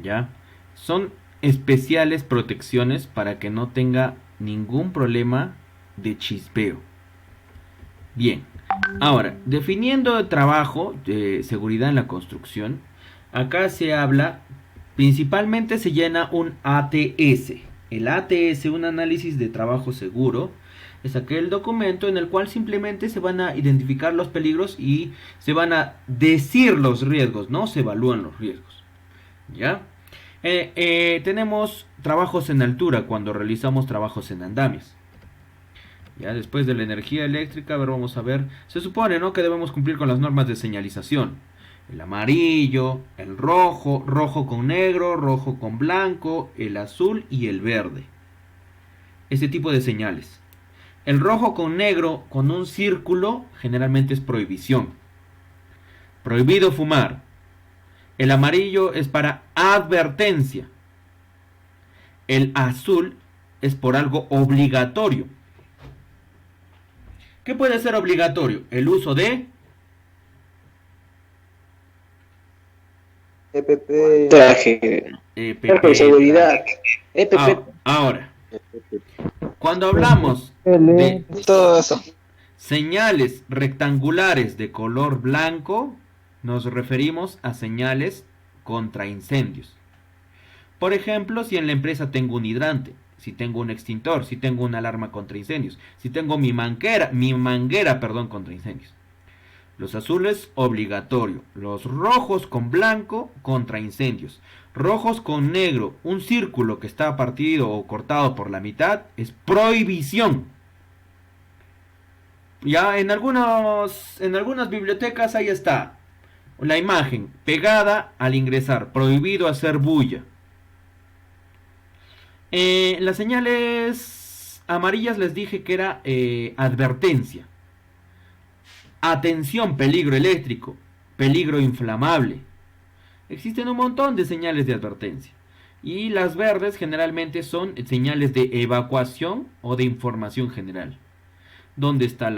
¿Ya? Son especiales protecciones para que no tenga ningún problema de chispeo. Bien. Ahora, definiendo el trabajo de seguridad en la construcción, acá se habla, principalmente se llena un ATS. El ATS, un análisis de trabajo seguro, es aquel documento en el cual simplemente se van a identificar los peligros y se van a decir los riesgos, no se evalúan los riesgos. ¿Ya? Tenemos trabajos en altura cuando realizamos trabajos en andamios. Ya después de la energía eléctrica, a ver, vamos a ver. Se supone, ¿no?, que debemos cumplir con las normas de señalización. El amarillo, el rojo, rojo con negro, rojo con blanco, el azul y el verde. Ese tipo de señales. El rojo con negro con un círculo generalmente es prohibición. Prohibido fumar. El amarillo es para advertencia. El azul es por algo obligatorio. ¿Qué puede ser obligatorio? El uso de EPP. Traje. EPP. De seguridad. EPP. Ahora, cuando hablamos de Todo eso. señales rectangulares de color blanco, nos referimos a señales contra incendios. Por ejemplo, si en la empresa tengo un hidrante, si tengo un extintor, si tengo una alarma contra incendios, si tengo mi manguera, contra incendios. Los azules, obligatorio. Los rojos con blanco, contra incendios. Rojos con negro, un círculo que está partido o cortado por la mitad, es prohibición. Ya en algunas bibliotecas ahí está la imagen pegada al ingresar. Prohibido hacer bulla. Las señales amarillas les dije que era advertencia. Atención, peligro eléctrico, peligro inflamable. Existen un montón de señales de advertencia. Y las verdes generalmente son señales de evacuación o de información general. ¿Dónde está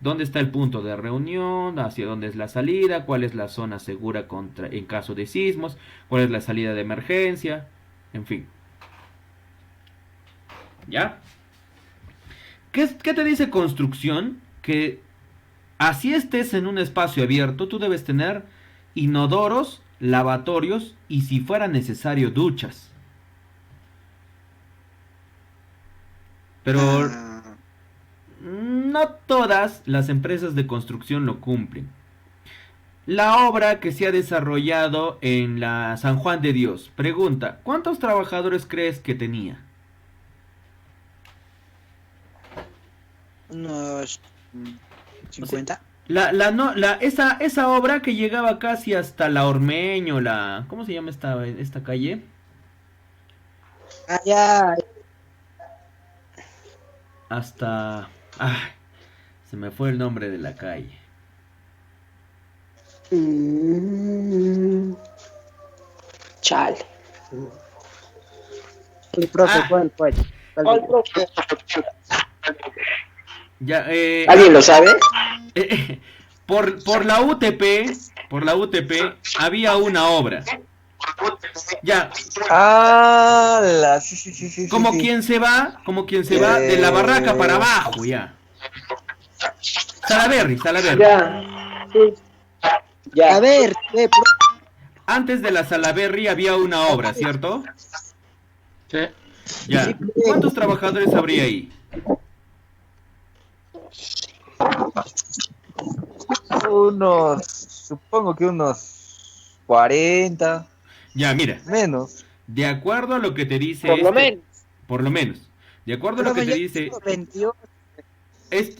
dónde está el punto de reunión? ¿Hacia dónde es la salida? ¿Cuál es la zona segura en caso de sismos? ¿Cuál es la salida de emergencia? En fin. ¿Ya? ¿Qué te dice construcción? Que así estés en un espacio abierto, tú debes tener inodoros, lavatorios y, si fuera necesario, duchas. Pero no todas las empresas de construcción lo cumplen. La obra que se ha desarrollado en la San Juan de Dios, pregunta, ¿cuántos trabajadores crees que tenía? Unos 50. Esa obra que llegaba casi hasta la Ormeño, ¿cómo se llama esta calle? Allá. Hasta... se me fue el nombre de la calle. Chale. El profe, ¿cuál? Ya, ¿Alguien lo sabe? Por la UTP había una obra. Ya. Sí. Como quien se va de la barraca para abajo, ya. Salaberry. Ya. Sí. Ya. A ver, antes de la Salaberry había una obra, ¿cierto? Sí. Ya. ¿Cuántos trabajadores habría ahí? Supongo que unos 40. Ya, mira. Menos. De acuerdo a lo que te dice... Por lo menos. De acuerdo a lo que te dice... 28.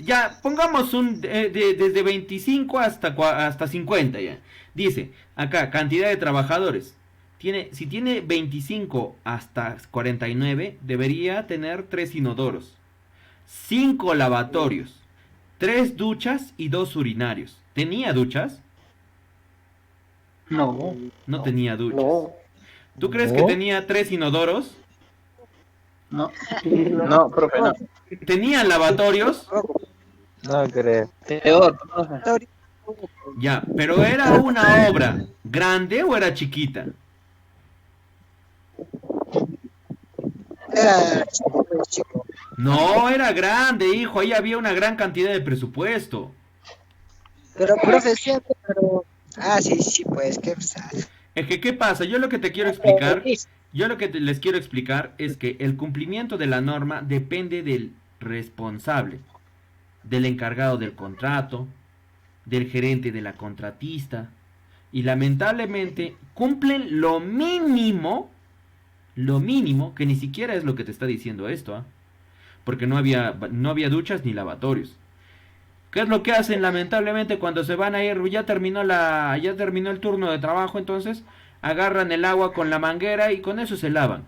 Ya, pongamos desde 25 hasta 50 ya. Dice, acá, cantidad de trabajadores. Si tiene 25 hasta 49, debería tener 3 inodoros, 5 lavatorios, 3 duchas y 2 urinarios. ¿Tenía duchas? No. No tenía duchas. No. ¿Tú crees que tenía 3 inodoros? No. No, profe, no. ¿Tenía lavatorios? No creo. Peor. Ya, pero ¿era una obra grande o era chiquita? Era chico. No, era grande, hijo. Ahí había una gran cantidad de presupuesto. Pero profe, siempre, pero... sí, pues, ¿qué pasa? Es que, ¿qué pasa? Yo lo que les quiero explicar es que el cumplimiento de la norma depende del responsable, del encargado del contrato, del gerente de la contratista, y lamentablemente cumplen lo mínimo, que ni siquiera es lo que te está diciendo esto, porque no había duchas ni lavatorios. ¿Qué es lo que hacen lamentablemente cuando se van a ir? Ya terminó el turno de trabajo, entonces agarran el agua con la manguera y con eso se lavan.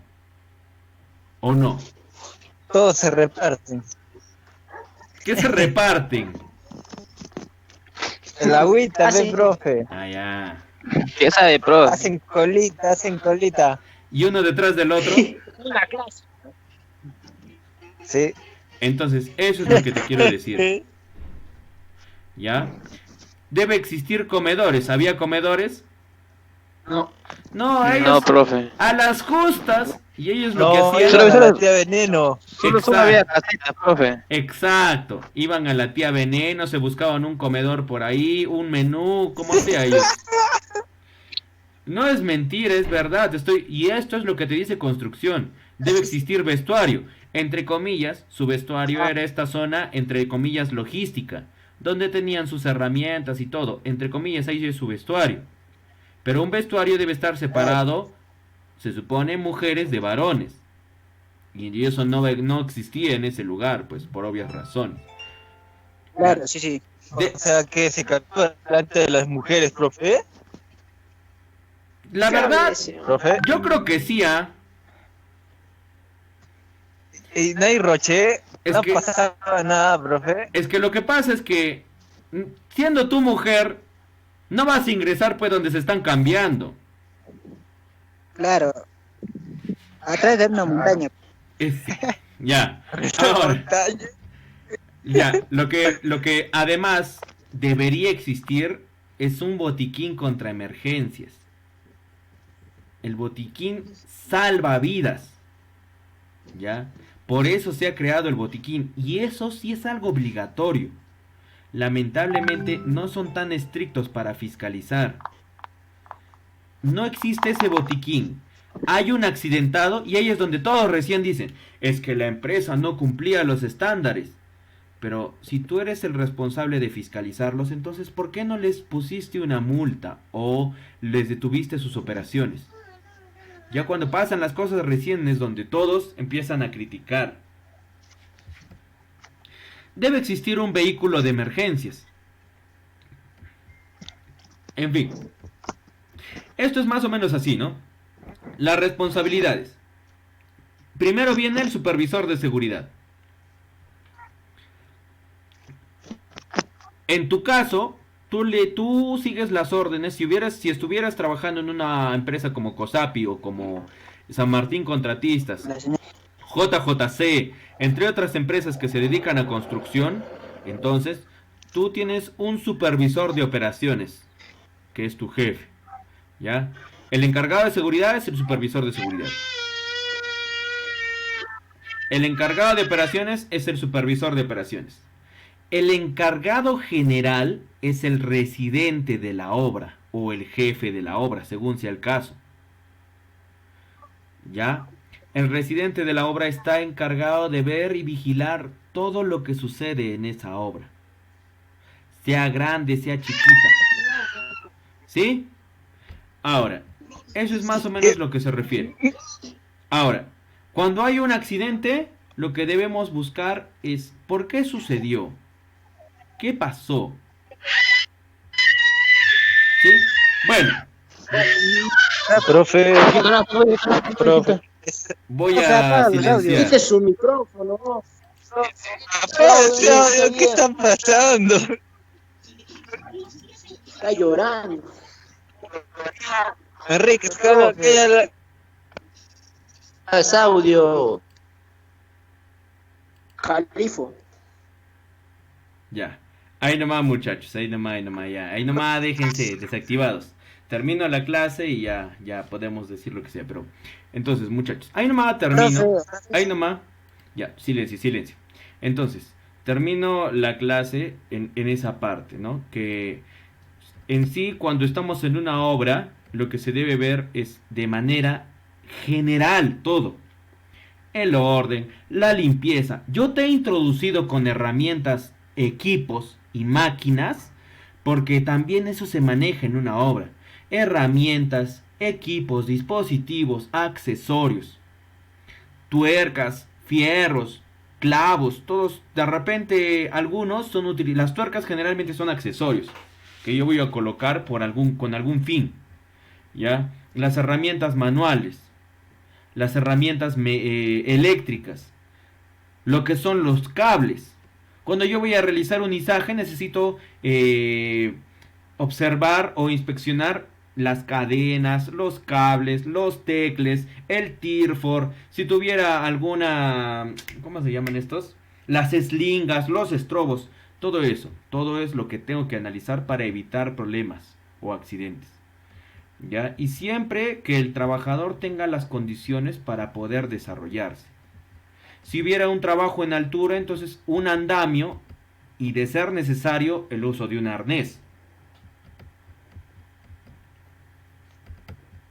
¿O no? Todos se reparten. ¿Qué se reparten? El agüita, profe. Ya. ¿Qué sabe, profe? Hacen colita. ¿Y uno detrás del otro? Una clase. Sí. Entonces, eso es lo que te quiero decir. ¿Ya? Debe existir comedores. ¿Había comedores? No, ellos... No, profe. A las justas. Y ellos lo que hacían... Solo era la tía Veneno. Solo había casita, profe. Exacto. Iban a la tía Veneno, se buscaban un comedor por ahí, un menú, como sea ellos. No es mentira, es verdad. Y esto es lo que te dice construcción. Debe existir vestuario. Entre comillas, su vestuario era esta zona, entre comillas, logística, donde tenían sus herramientas y todo. Entre comillas, ahí es su vestuario. Pero un vestuario debe estar separado, se supone, mujeres de varones. Y eso no existía en ese lugar, pues, por obvias razones. Claro, sí. O sea, que se calcula delante de las mujeres, profe. La verdad, ¿Profe? yo creo que sí, Y no hay roche, Es no que- pasaba nada, profe. Es que lo que pasa es que, siendo tu mujer, no vas a ingresar pues donde se están cambiando. Claro. Atrás de una montaña. Ya. Ahora, ya, lo que además debería existir es un botiquín contra emergencias. El botiquín salva vidas. ¿Ya? Por eso se ha creado el botiquín. Y eso sí es algo obligatorio. Lamentablemente no son tan estrictos para fiscalizar. No existe ese botiquín. Hay un accidentado y ahí es donde todos recién dicen, es que la empresa no cumplía los estándares. Pero si tú eres el responsable de fiscalizarlos, entonces ¿por qué no les pusiste una multa o les detuviste sus operaciones? Ya cuando pasan las cosas recién es donde todos empiezan a criticar. Debe existir un vehículo de emergencias. En fin. Esto es más o menos así, ¿no? Las responsabilidades. Primero viene el supervisor de seguridad. En tu caso, tú sigues las órdenes. Si estuvieras trabajando en una empresa como COSAPI o como San Martín Contratistas, JJC, entre otras empresas que se dedican a construcción, entonces tú tienes un supervisor de operaciones, que es tu jefe, ¿ya? El encargado de seguridad es el supervisor de seguridad. El encargado de operaciones es el supervisor de operaciones. El encargado general es el residente de la obra o el jefe de la obra, según sea el caso. ¿Ya? El residente de la obra está encargado de ver y vigilar todo lo que sucede en esa obra. Sea grande, sea chiquita. ¿Sí? Ahora, eso es más o menos lo que se refiere. Ahora, cuando hay un accidente, lo que debemos buscar es ¿por qué sucedió? ¿Qué pasó? ¿Sí? Bueno. Profe, Voy O sea, a apaga los audios. silenciar. Ese es su micrófono. ¿qué está pasando? Está llorando. Enrique, cállala. Es audio. Califo. Ya. Ahí nomás, muchachos. Ahí nomás, ya. Ahí nomás, déjense desactivados. Termino la clase y ya podemos decir lo que sea. Pero, entonces, muchachos, ahí nomás termino. Ahí nomás. Ya, silencio. Entonces, termino la clase en esa parte, ¿no? Que en sí, cuando estamos en una obra, lo que se debe ver es de manera general todo. El orden, la limpieza. Yo te he introducido con herramientas, equipos y máquinas, porque también eso se maneja en una obra. Herramientas, equipos, dispositivos, accesorios, tuercas, fierros, clavos, todos, de repente algunos son útiles. Las tuercas generalmente son accesorios que yo voy a colocar con algún fin, ¿ya? Las herramientas manuales, las herramientas eléctricas, lo que son los cables. Cuando yo voy a realizar un izaje necesito observar o inspeccionar las cadenas, los cables, los tecles, el tirfor, si tuviera alguna, ¿cómo se llaman estos? Las eslingas, los estrobos, todo eso, todo es lo que tengo que analizar para evitar problemas o accidentes. ¿Ya? Y siempre que el trabajador tenga las condiciones para poder desarrollarse. Si hubiera un trabajo en altura, entonces un andamio y de ser necesario el uso de un arnés.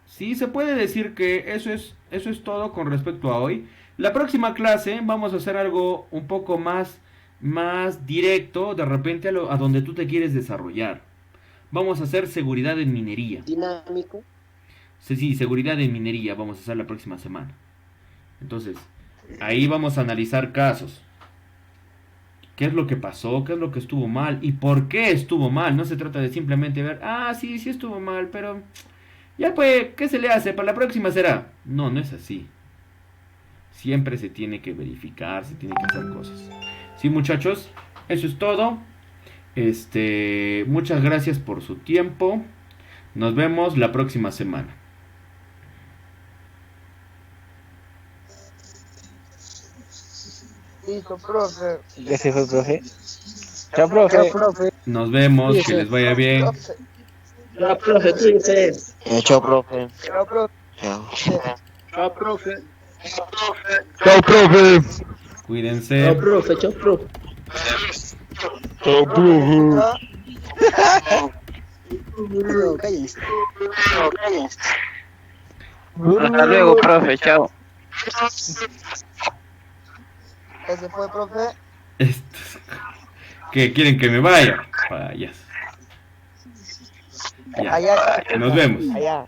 Sí, se puede decir que eso es todo con respecto a hoy. La próxima clase vamos a hacer algo un poco más directo, de repente a donde tú te quieres desarrollar. Vamos a hacer seguridad en minería. Dinámico. Sí, seguridad en minería vamos a hacer la próxima semana. Entonces, ahí vamos a analizar casos. ¿Qué es lo que pasó? ¿Qué es lo que estuvo mal? ¿Y por qué estuvo mal? No se trata de simplemente ver, sí estuvo mal, pero ya pues, ¿qué se le hace? Para la próxima será. No es así. Siempre se tiene que verificar, se tiene que hacer cosas. Sí, muchachos, eso es todo. Muchas gracias por su tiempo. Nos vemos la próxima semana. Listo, profe. Gracias, profe. Chao, profe. Chao, profe. Nos vemos, que les vaya bien. Chao, profe, cuídese. Chao, profe. Chao, profe. Chao. Chao, profe. Chao, profe. Cuídense. Chao, profe, chao, profe. Chao, profe. No, cállense. Hasta luego, profe, chao. ¿Ya se fue, profe? ¿Qué quieren que me vaya? Vayas. Ya. Allá. Nos vemos. Allá.